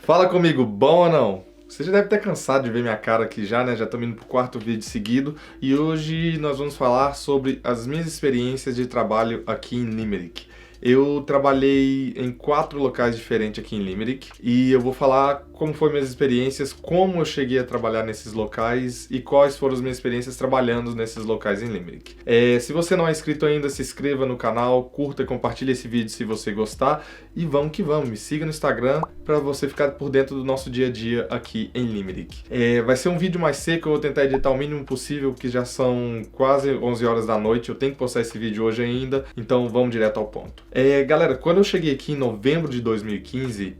Fala comigo, bom ou não? Você já deve ter cansado de ver minha cara aqui já, né? Já estamos indo pro quarto vídeo seguido e hoje nós vamos falar sobre as minhas experiências de trabalho aqui em Limerick. Eu trabalhei em 4 locais diferentes aqui em Limerick e eu vou falar como foram minhas experiências, como eu cheguei a trabalhar nesses locais e quais foram as minhas experiências trabalhando nesses locais em Limerick. Se você não é inscrito ainda, se inscreva no canal, curta e compartilhe esse vídeo se você gostar e vamos que vamos, me siga no Instagram para você ficar por dentro do nosso dia a dia aqui em Limerick. Vai ser um vídeo mais seco, eu vou tentar editar o mínimo possível, porque já são quase 11 horas da noite, eu tenho que postar esse vídeo hoje ainda, então vamos direto ao ponto. Galera, quando eu cheguei aqui em novembro de 2015,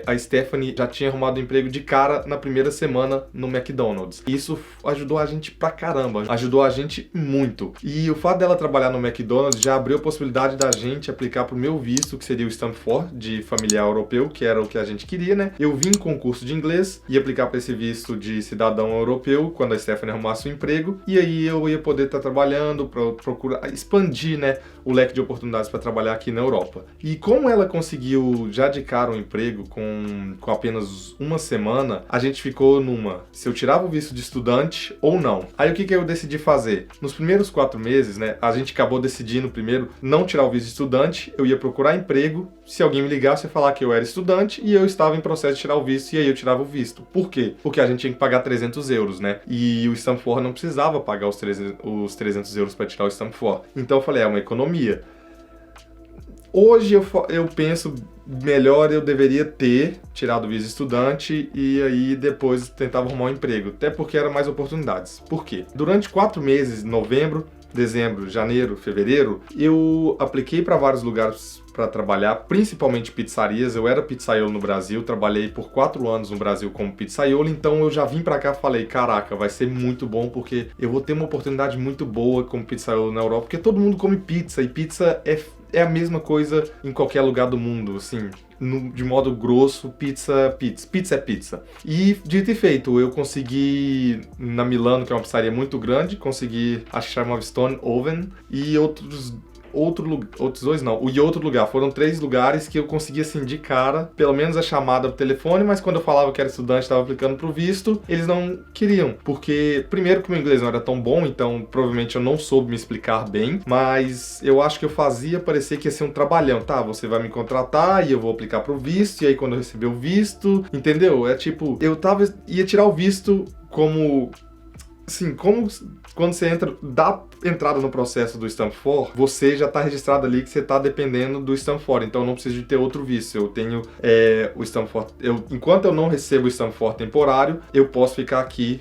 a Stephanie já tinha arrumado emprego de cara na primeira semana no McDonald's. Isso ajudou a gente pra caramba, ajudou a gente muito. E o fato dela trabalhar no McDonald's já abriu a possibilidade da gente aplicar pro meu visto, que seria o Stamp 4, de familiar europeu, que era o que a gente queria, né? Eu vim em concurso de inglês, ia aplicar para esse visto de cidadão europeu quando a Stephanie arrumasse um emprego, e aí eu ia poder estar trabalhando para procurar expandir, né, o leque de oportunidades para trabalhar aqui na Europa. E como ela conseguiu já de cara um emprego com apenas uma semana, a gente ficou se eu tirava o visto de estudante ou não. Aí o que eu decidi fazer? Nos primeiros 4 meses, né, a gente acabou decidindo primeiro não tirar o visto de estudante, eu ia procurar emprego, se alguém me ligasse e falar que eu era estudante e eu estava em processo de tirar o visto, e aí eu tirava o visto. Por quê? Porque a gente tinha que pagar 300 euros, né? E o Stamp 4 não precisava pagar os 300 euros para tirar o Stamp 4. Então eu falei, é uma economia. Hoje eu penso melhor eu deveria ter tirado o visto de estudante e aí depois tentava arrumar um emprego, até porque eram mais oportunidades. Por quê? Durante 4 meses, novembro, dezembro, janeiro, fevereiro, eu apliquei para vários lugares para trabalhar, principalmente pizzarias. Eu era pizzaiolo no Brasil, trabalhei por 4 anos no Brasil como pizzaiolo, então eu já vim para cá e falei, caraca, vai ser muito bom porque eu vou ter uma oportunidade muito boa como pizzaiolo na Europa, porque todo mundo come pizza e pizza é a mesma coisa em qualquer lugar do mundo, assim, de modo grosso, pizza é pizza. E dito e feito, eu consegui na Milano, que é uma pizzaria muito grande, consegui, acho que chamava Stone Oven, e outros dois não, e outro lugar, foram 3 lugares que eu consegui assim de cara, pelo menos a chamada pro telefone, mas quando eu falava que era estudante, estava aplicando pro visto, eles não queriam, porque primeiro que o meu inglês não era tão bom, então provavelmente eu não soube me explicar bem, mas eu acho que eu fazia parecer que ia ser um trabalhão, tá, você vai me contratar e eu vou aplicar pro visto, e aí quando eu receber o visto, entendeu? É tipo, ia tirar o visto como... Assim, como quando você dá entrada no processo do Stamp 4, você já está registrado ali que você está dependendo do Stamp 4, então eu não preciso de ter outro visto. Eu tenho o Stamp 4, enquanto eu não recebo o Stamp 4 temporário, eu posso ficar aqui,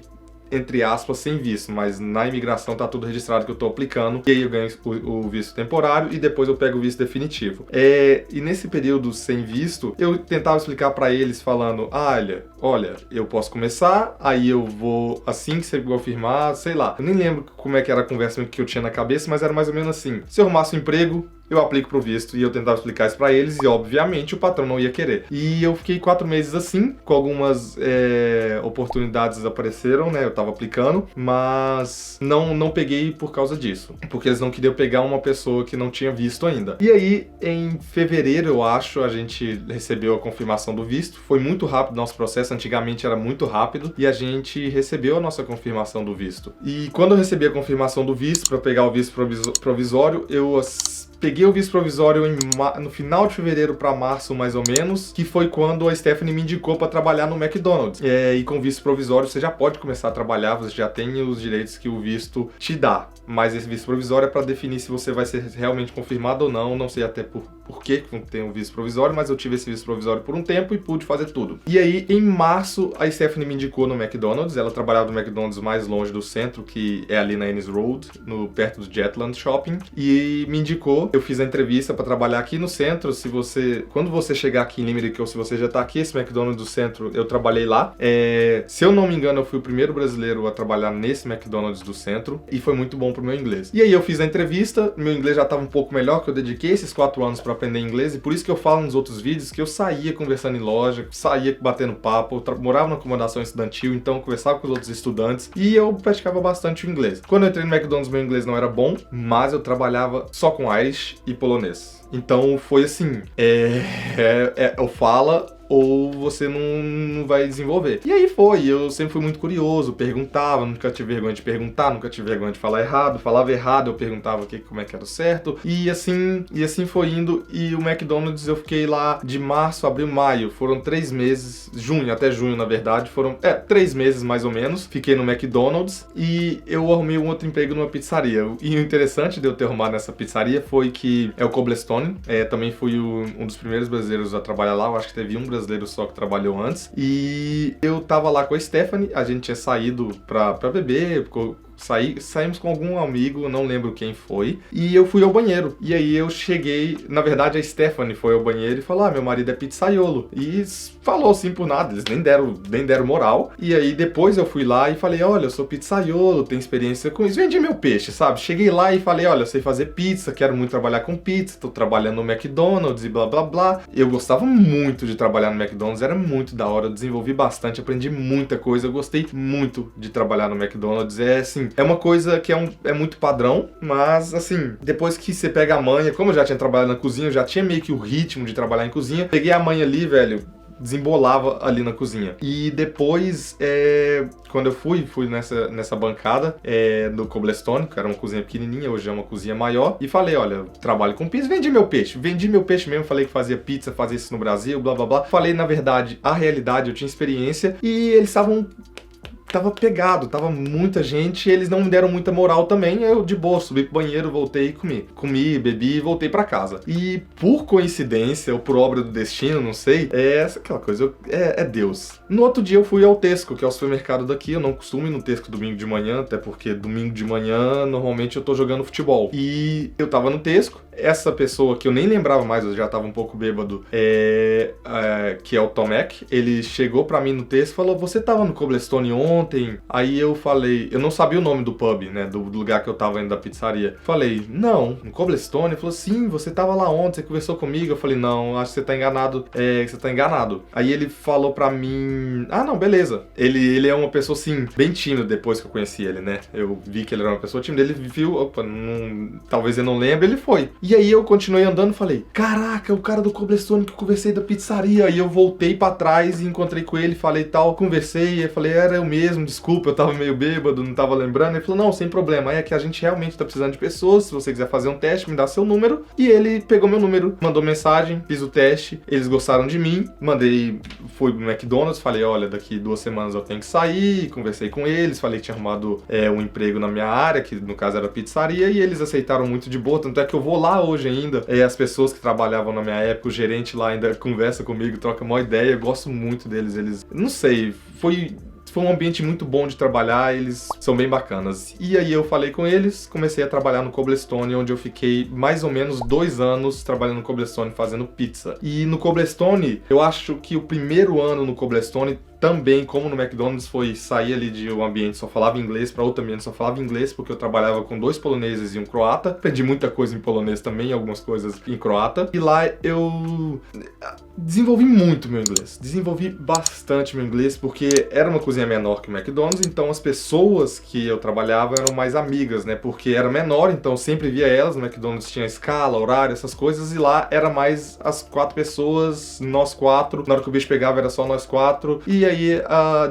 entre aspas, sem visto, mas na imigração tá tudo registrado que eu tô aplicando, e aí eu ganho o visto temporário e depois eu pego o visto definitivo. E nesse período sem visto, eu tentava explicar pra eles falando, olha, eu posso começar, aí eu vou, assim que você confirmar, sei lá, eu nem lembro como é que era a conversa que eu tinha na cabeça, mas era mais ou menos assim, se eu arrumasse um emprego, eu aplico pro visto, e eu tentava explicar isso pra eles, e obviamente o patrão não ia querer. E eu fiquei 4 meses assim, com algumas oportunidades apareceram, né, eu tava aplicando, mas não peguei por causa disso, porque eles não queriam pegar uma pessoa que não tinha visto ainda. E aí, em fevereiro, eu acho, a gente recebeu a confirmação do visto, foi muito rápido o nosso processo, antigamente era muito rápido, e a gente recebeu a nossa confirmação do visto. E quando eu recebi a confirmação do visto, para pegar o visto provisório, eu peguei o visto provisório no final de fevereiro para março, mais ou menos, que foi quando a Stephanie me indicou para trabalhar no McDonald's. E com visto provisório você já pode começar a trabalhar, você já tem os direitos que o visto te dá. Mas esse visto provisório é para definir se você vai ser realmente confirmado ou não. Não sei até por que tem um visto provisório, mas eu tive esse visto provisório por um tempo e pude fazer tudo. E aí, em março, a Stephanie me indicou no McDonald's. Ela trabalhava no McDonald's mais longe do centro, que é ali na Ennis Road, perto do Jetland Shopping, e me indicou. Eu fiz a entrevista para trabalhar aqui no centro. Quando você chegar aqui em Limerick, ou se você já tá aqui, esse McDonald's do centro, eu trabalhei lá. Se eu não me engano, eu fui o primeiro brasileiro a trabalhar nesse McDonald's do centro, e foi muito bom pro meu inglês. E aí eu fiz a entrevista, meu inglês já estava um pouco melhor, que eu dediquei esses 4 anos para aprender inglês, e por isso que eu falo nos outros vídeos que eu saía conversando em loja, saía batendo papo, eu morava na acomodação estudantil, então eu conversava com os outros estudantes, e eu praticava bastante o inglês. Quando eu entrei no McDonald's, meu inglês não era bom, mas eu trabalhava só com Irish e polonês. Então foi assim, eu falo ou você não vai desenvolver. E aí foi, eu sempre fui muito curioso, perguntava, nunca tive vergonha de perguntar, nunca tive vergonha de falar errado, falava errado, eu perguntava como é que era o certo, e assim foi indo, e o McDonald's eu fiquei lá de março, abril, maio, foram 3 meses, até junho na verdade, foram 3 meses mais ou menos, fiquei no McDonald's, e eu arrumei um outro emprego numa pizzaria. E o interessante de eu ter arrumado nessa pizzaria foi que é o Cobblestone, também fui um dos primeiros brasileiros a trabalhar lá, eu acho que teve um brasileiro só que trabalhou antes, e eu tava lá com a Stephanie, a gente tinha saído pra beber, saímos com algum amigo, não lembro quem foi, e eu fui ao banheiro. E aí eu cheguei, na verdade a Stephanie foi ao banheiro e falou: meu marido é pizzaiolo. E falou assim por nada, eles nem deram moral. E aí depois eu fui lá e falei: olha, eu sou pizzaiolo, tenho experiência com isso, vendi meu peixe, sabe? Cheguei lá e falei: olha, eu sei fazer pizza, quero muito trabalhar com pizza, tô trabalhando no McDonald's e blá blá blá. Eu gostava muito de trabalhar no McDonald's, era muito da hora, eu desenvolvi bastante, aprendi muita coisa, eu gostei muito de trabalhar no McDonald's. É uma coisa que é muito padrão, mas assim, depois que você pega a manha, como eu já tinha trabalhado na cozinha, eu já tinha meio que o ritmo de trabalhar em cozinha, peguei a manha ali, velho, desembolava ali na cozinha. E depois, quando eu fui nessa bancada do Cobblestone, que era uma cozinha pequenininha, hoje é uma cozinha maior, e falei: olha, eu trabalho com pizza, vendi meu peixe mesmo, falei que fazia pizza, fazia isso no Brasil, blá blá blá. Falei, na verdade, a realidade, eu tinha experiência, e eles tava pegado, tava muita gente, e eles não me deram muita moral também. Eu, de boa, subi pro banheiro, voltei e comi, bebi e voltei pra casa. E por coincidência, ou por obra do destino, não sei, aquela coisa, é Deus. No outro dia eu fui ao Tesco, que é o supermercado daqui. Eu não costumo ir no Tesco domingo de manhã, até porque domingo de manhã, normalmente eu tô jogando futebol. E eu tava no Tesco, essa pessoa que eu nem lembrava mais, eu já tava um pouco bêbado, que é o Tomek, ele chegou pra mim no Tesco e falou: você tava no Cobblestone ontem? Aí eu falei, eu não sabia o nome do pub, né, do lugar que eu tava indo da pizzaria. Falei: não, no Cobblestone. Ele falou: sim, você tava lá ontem, você conversou comigo. Eu falei: não, acho que você tá enganado, você tá enganado. Aí ele falou pra mim: ah, não, beleza. Ele é uma pessoa, assim, bem tímida depois que eu conheci ele, né, eu vi que ele era uma pessoa tímida, ele viu, opa, talvez ele não lembre, ele foi. E aí eu continuei andando e falei: caraca, o cara do Cobblestone que eu conversei da pizzaria. Aí eu voltei pra trás e encontrei com ele, falei tal, conversei, e falei: era eu mesmo, desculpa, eu tava meio bêbado, não tava lembrando. Ele falou: não, sem problema, aí é que a gente realmente tá precisando de pessoas, se você quiser fazer um teste, me dá seu número. E ele pegou meu número, mandou mensagem, fiz o teste, eles gostaram de mim, fui pro McDonald's, falei: olha, daqui 2 semanas eu tenho que sair, conversei com eles, falei que tinha arrumado um emprego na minha área, que no caso era pizzaria, e eles aceitaram muito de boa, tanto é que eu vou lá hoje ainda, as pessoas que trabalhavam na minha época, o gerente lá ainda conversa comigo, troca uma ideia, eu gosto muito deles, não sei, foi um ambiente muito bom de trabalhar, eles são bem bacanas. E aí eu falei com eles, comecei a trabalhar no Cobblestone, onde eu fiquei mais ou menos 2 anos trabalhando no Cobblestone fazendo pizza. E no Cobblestone, eu acho que o primeiro ano no Cobblestone também, como no McDonald's, foi sair ali de um ambiente que só falava inglês para outro ambiente que só falava inglês, porque eu trabalhava com 2 poloneses e um croata. Aprendi muita coisa em polonês também, algumas coisas em croata. E lá eu desenvolvi muito meu inglês. Desenvolvi bastante meu inglês, porque era uma cozinha menor que o McDonald's, então as pessoas que eu trabalhava eram mais amigas, né? Porque era menor, então eu sempre via elas. No McDonald's tinha escala, horário, essas coisas, e lá era mais as 4 pessoas, nós 4. Na hora que o bicho pegava era só nós 4. E aí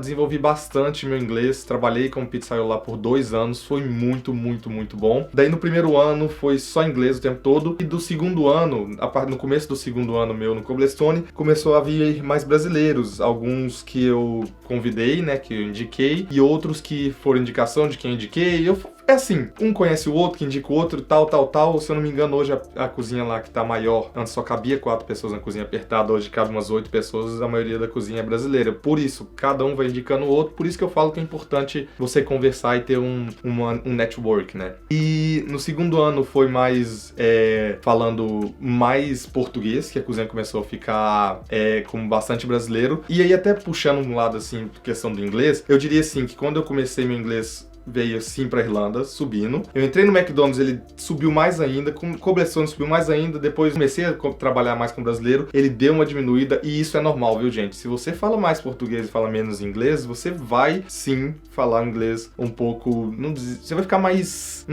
desenvolvi bastante meu inglês, trabalhei como pizzaiolo lá por 2 anos, foi muito, muito, muito bom. Daí no primeiro ano foi só inglês o tempo todo, e do segundo ano, no começo do segundo ano meu no Cobblestone, começou a vir mais brasileiros, alguns que eu convidei, né, que eu indiquei, e outros que foram indicação de quem eu indiquei. É assim, um conhece o outro, que indica o outro, tal. Se eu não me engano, hoje a cozinha lá que tá maior, antes só cabia 4 pessoas na cozinha apertada, hoje cabe umas 8 pessoas, a maioria da cozinha é brasileira. Por isso, cada um vai indicando o outro, por isso que eu falo que é importante você conversar e ter um network, né? E no segundo ano foi mais falando mais português, que a cozinha começou a ficar com bastante brasileiro. E aí até puxando um lado, assim, questão do inglês, eu diria assim, que quando eu comecei meu inglês veio assim pra Irlanda, subindo. Eu entrei no McDonald's, ele subiu mais ainda, com o Cobblestone subiu mais ainda, depois comecei a trabalhar mais com brasileiro, ele deu uma diminuída, e isso é normal, viu, gente? Se você fala mais português e fala menos inglês, você vai, sim, falar inglês um pouco... Você vai ficar mais,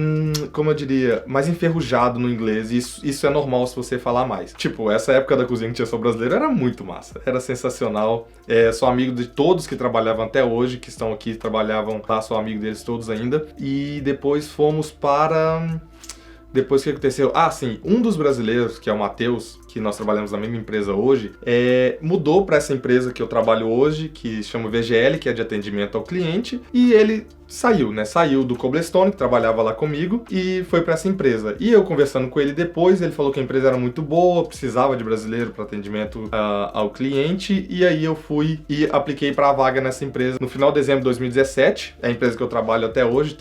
como eu diria, mais enferrujado no inglês, e isso é normal se você falar mais. Tipo, essa época da cozinha que tinha só brasileiro era muito massa, era sensacional. Sou amigo de todos que trabalhavam até hoje, que estão aqui, trabalhavam lá, sou amigo deles todos ainda. E depois fomos para... Depois o que aconteceu? Ah, sim, um dos brasileiros, que é o Matheus, que nós trabalhamos na mesma empresa hoje, mudou para essa empresa que eu trabalho hoje, que chama VGL, que é de atendimento ao cliente, e ele saiu, né? Saiu do Cobblestone, que trabalhava lá comigo, e foi para essa empresa. E eu conversando com ele depois, ele falou que a empresa era muito boa, precisava de brasileiro para atendimento ao cliente, e aí eu fui e apliquei para a vaga nessa empresa no final de dezembro de 2017, é a empresa que eu trabalho até hoje,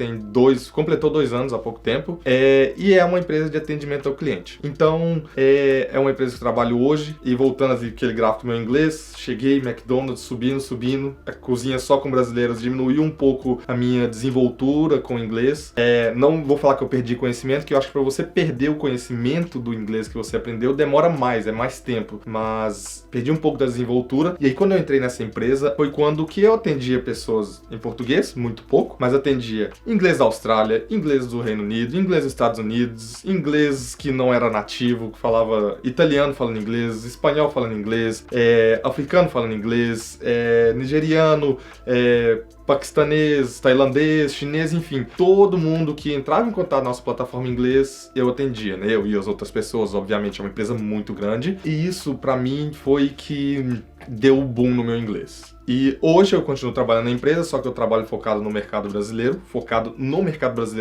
completou 2 anos há pouco tempo, e é uma empresa de atendimento ao cliente. Então, é uma empresa que eu trabalho hoje, e voltando aquele gráfico do meu inglês, cheguei, McDonald's, subindo, a cozinha só com brasileiros diminuiu um pouco a minha desenvoltura com o inglês. Não vou falar que eu perdi conhecimento, que eu acho que para você perder o conhecimento do inglês que você aprendeu, demora mais, é mais tempo, mas perdi um pouco da desenvoltura, e aí quando eu entrei nessa empresa, foi quando que eu atendia pessoas em português, muito pouco, mas atendia inglês da Austrália, inglês do Reino Unido, inglês dos Estados Unidos, inglês que não era nativo, que falava italiano falando inglês, espanhol falando inglês, africano falando inglês, nigeriano, paquistanês, tailandês, chinês, enfim, todo mundo que entrava em contato na nossa plataforma em inglês, eu atendia, né? Eu e as outras pessoas, obviamente, é uma empresa muito grande, e isso pra mim foi que deu um boom no meu inglês. E hoje eu continuo trabalhando na empresa, só que eu trabalho focado no mercado brasileiro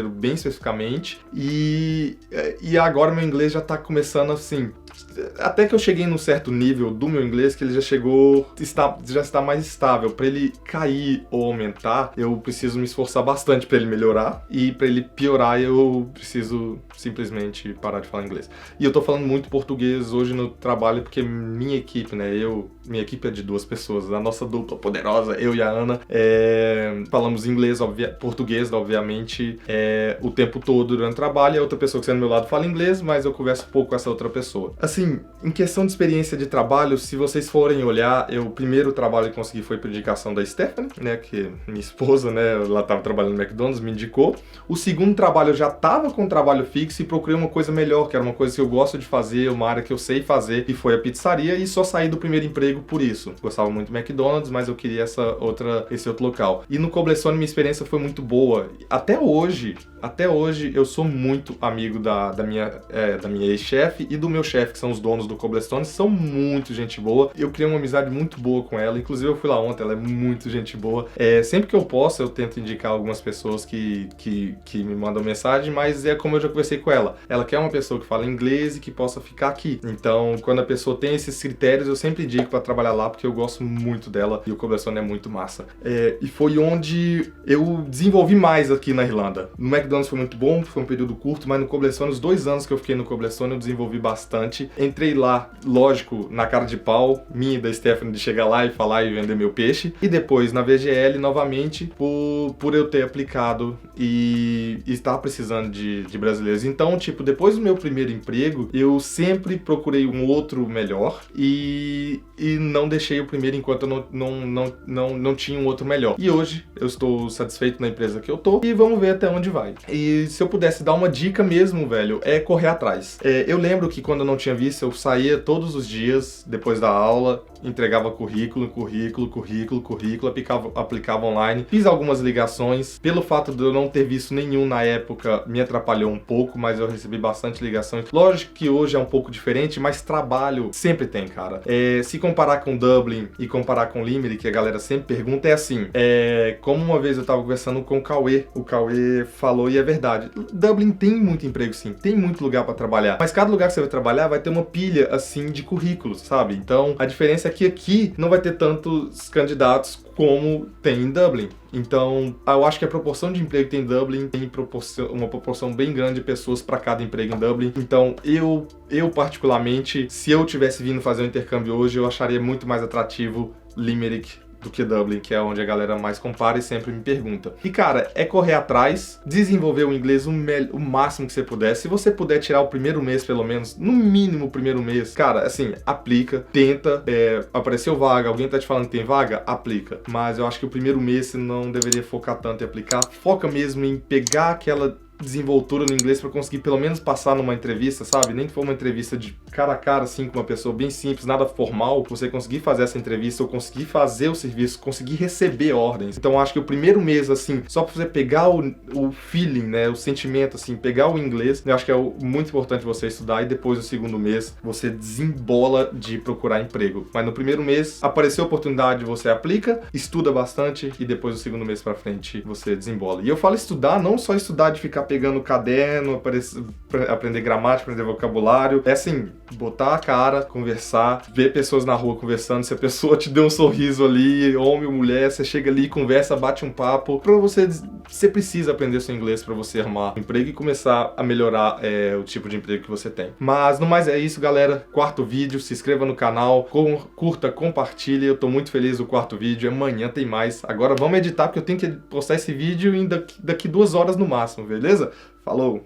bem especificamente, e agora meu inglês já tá começando assim, até que eu cheguei num certo nível do meu inglês que ele já está mais estável. Para ele cair ou aumentar, eu preciso me esforçar bastante para ele melhorar, e para ele piorar eu preciso simplesmente parar de falar inglês. E eu tô falando muito português hoje no trabalho porque minha equipe, né, minha equipe é de 2 pessoas, a nossa dupla poderosa, eu e a Ana, falamos inglês, português, obviamente, o tempo todo durante o trabalho, e a outra pessoa que está do meu lado fala inglês, mas eu converso pouco com essa outra pessoa. Assim, em questão de experiência de trabalho, se vocês forem olhar, o primeiro trabalho que consegui foi por indicação da Stephanie, né, que minha esposa, né, ela estava trabalhando no McDonald's, me indicou. O segundo trabalho eu já estava com um trabalho fixo e procurei uma coisa melhor, que era uma coisa que eu gosto de fazer, uma área que eu sei fazer, e foi a pizzaria, e só saí do primeiro emprego por isso. Gostava muito do McDonald's, mas eu queria esse outro local. E no Cobblestone minha experiência foi muito boa. Até hoje eu sou muito amigo da minha ex-chefe e do meu chefe, que são os donos do Cobblestone, são muito gente boa. Eu criei uma amizade muito boa com ela, inclusive eu fui lá ontem, ela é muito gente boa. Sempre que eu posso, eu tento indicar algumas pessoas que me mandam mensagem, mas é como eu já conversei com ela. Ela quer uma pessoa que fala inglês e que possa ficar aqui. Então, quando a pessoa tem esses critérios, eu sempre indico para trabalhar lá, porque eu gosto muito dela e o Cobblestone é muito massa. E foi onde eu desenvolvi mais aqui na Irlanda. No McDonald's foi muito bom, foi um período curto, mas no Cobblestone, os 2 anos que eu fiquei no Cobblestone, eu desenvolvi bastante. Entrei lá, lógico, na cara de pau, minha e da Stephanie, de chegar lá e falar e vender meu peixe. E depois na VGL, novamente, por eu ter aplicado e estar precisando de brasileiros. Então, tipo, depois do meu primeiro emprego, eu sempre procurei um outro melhor e não deixei o primeiro enquanto eu não tinha um outro melhor. E hoje eu estou satisfeito na empresa que eu tô e vamos ver até onde vai. E se eu pudesse dar uma dica mesmo, velho, é correr atrás. Eu lembro que quando eu não tinha visto, eu saía todos os dias, depois da aula, entregava currículo, aplicava online, fiz algumas ligações. Pelo fato de eu não ter visto nenhum na época, me atrapalhou um pouco, mas eu recebi bastante ligações. Lógico que hoje é um pouco diferente, mas trabalho sempre tem, cara. Se comparar com Dublin e comparar com Limerick, que a galera sempre pergunta, é assim, como uma vez eu tava conversando com o Cauê falou, e é verdade, Dublin tem muito emprego sim, tem muito lugar pra trabalhar, mas cada lugar que você vai trabalhar vai ter uma pilha, assim, de currículos, sabe? Então, a diferença é que aqui não vai ter tantos candidatos como tem em Dublin. Então, eu acho que a proporção de emprego que tem em Dublin tem uma proporção bem grande de pessoas para cada emprego em Dublin. Então, eu particularmente, se eu tivesse vindo fazer um intercâmbio hoje, eu acharia muito mais atrativo Limerick do que Dublin, que é onde a galera mais compara e sempre me pergunta. E cara, é correr atrás, desenvolver o inglês o máximo que você puder. Se você puder tirar o primeiro mês, pelo menos, no mínimo o primeiro mês, cara, assim, aplica, tenta, apareceu vaga, alguém tá te falando que tem vaga, aplica. Mas eu acho que o primeiro mês você não deveria focar tanto em aplicar, foca mesmo em pegar aquela desenvoltura no inglês pra conseguir pelo menos passar numa entrevista, sabe? Nem que for uma entrevista de cara a cara, assim, com uma pessoa bem simples, nada formal, você conseguir fazer essa entrevista ou conseguir fazer o serviço, conseguir receber ordens. Então acho que o primeiro mês, assim, só pra você pegar o feeling, né, o sentimento, assim, pegar o inglês, eu acho que é muito importante você estudar, e depois o segundo mês você desembola de procurar emprego. Mas no primeiro mês, apareceu a oportunidade, você aplica, estuda bastante, e depois o segundo mês pra frente você desembola. E eu falo estudar, não só estudar de ficar pegando o caderno, aprender gramática, aprender vocabulário. É assim, botar a cara, conversar, ver pessoas na rua conversando. Se a pessoa te deu um sorriso ali, homem ou mulher, você chega ali, conversa, bate um papo. Pra você precisa aprender seu inglês pra você arrumar um emprego e começar a melhorar o tipo de emprego que você tem. Mas no mais é isso, galera. Quarto vídeo, se inscreva no canal, curta, compartilhe. Eu tô muito feliz do quarto vídeo. Amanhã tem mais. Agora vamos editar, porque eu tenho que postar esse vídeo daqui 2 horas no máximo, beleza? Falou!